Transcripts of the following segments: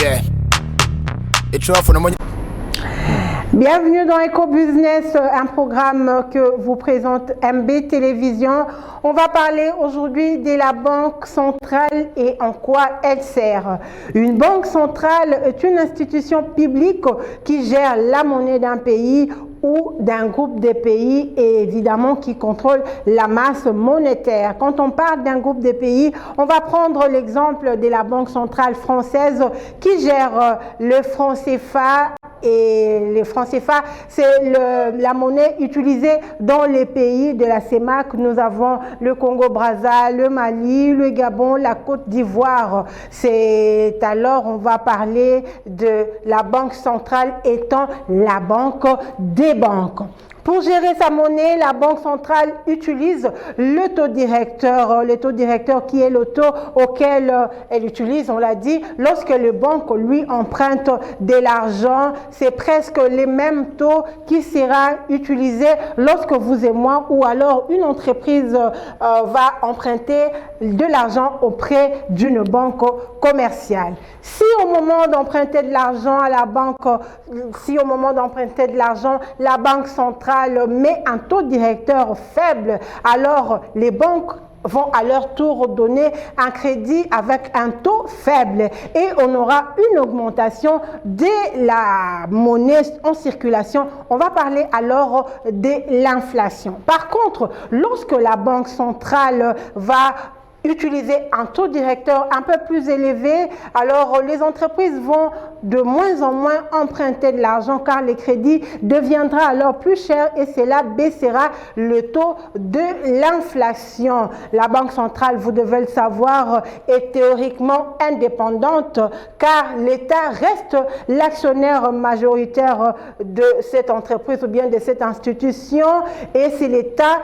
Yeah. It's all for the money. Bienvenue dans Eco-Business, un programme que vous présente MB Télévision. On va parler aujourd'hui de la Banque centrale et en quoi elle sert. Une banque centrale est une institution publique qui gère la monnaie d'un pays ou d'un groupe de pays et évidemment qui contrôle la masse monétaire. Quand on parle d'un groupe de pays, on va prendre l'exemple de la Banque centrale française qui gère le franc CFA. Et le franc CFA, c'est la monnaie utilisée dans les pays de la CEMAC. Nous avons le Congo-Brazza, le Mali, le Gabon, la Côte d'Ivoire. C'est alors on va parler de la Banque centrale étant la banque des banques. Pour gérer sa monnaie, la Banque centrale utilise le taux directeur qui est le taux auquel elle utilise, on l'a dit, lorsque le banque lui emprunte de l'argent, c'est presque les mêmes taux qui sera utilisé lorsque vous et moi ou alors une entreprise va emprunter de l'argent auprès d'une banque commerciale. Si au moment d'emprunter de l'argent à la banque, la Banque centrale met un taux directeur faible, alors les banques vont à leur tour donner un crédit avec un taux faible et on aura une augmentation de la monnaie en circulation. On va parler alors de l'inflation. Par contre, lorsque la Banque centrale va utiliser un taux directeur un peu plus élevé, alors les entreprises vont de moins en moins emprunter de l'argent car les crédits deviendra alors plus cher et cela baissera le taux de l'inflation. La Banque centrale, vous devez le savoir, est théoriquement indépendante car l'État reste l'actionnaire majoritaire de cette entreprise ou bien de cette institution et c'est l'État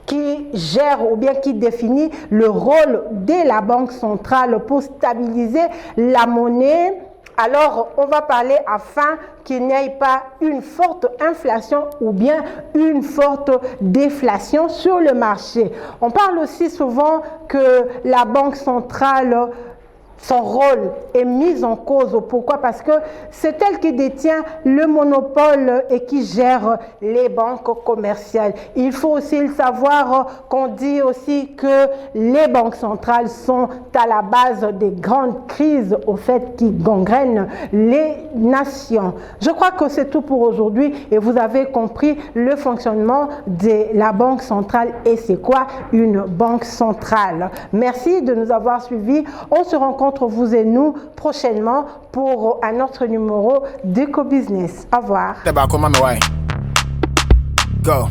qui gère ou bien qui définit le rôle de la Banque centrale pour stabiliser la monnaie. Alors, on va parler afin qu'il n'y ait pas une forte inflation ou bien une forte déflation sur le marché. On parle aussi souvent que la Banque centrale, son rôle est mis en cause. Pourquoi? Parce que c'est elle qui détient le monopole et qui gère les banques commerciales. Il faut aussi le savoir qu'on dit aussi que les banques centrales sont à la base des grandes crises au fait qui gangrènent les nations. Je crois que c'est tout pour aujourd'hui et vous avez compris le fonctionnement de la Banque centrale et c'est quoi une banque centrale. Merci de nous avoir suivis. On se rencontre vous et nous prochainement pour un autre numéro d'Eco-Business. Au revoir. Go.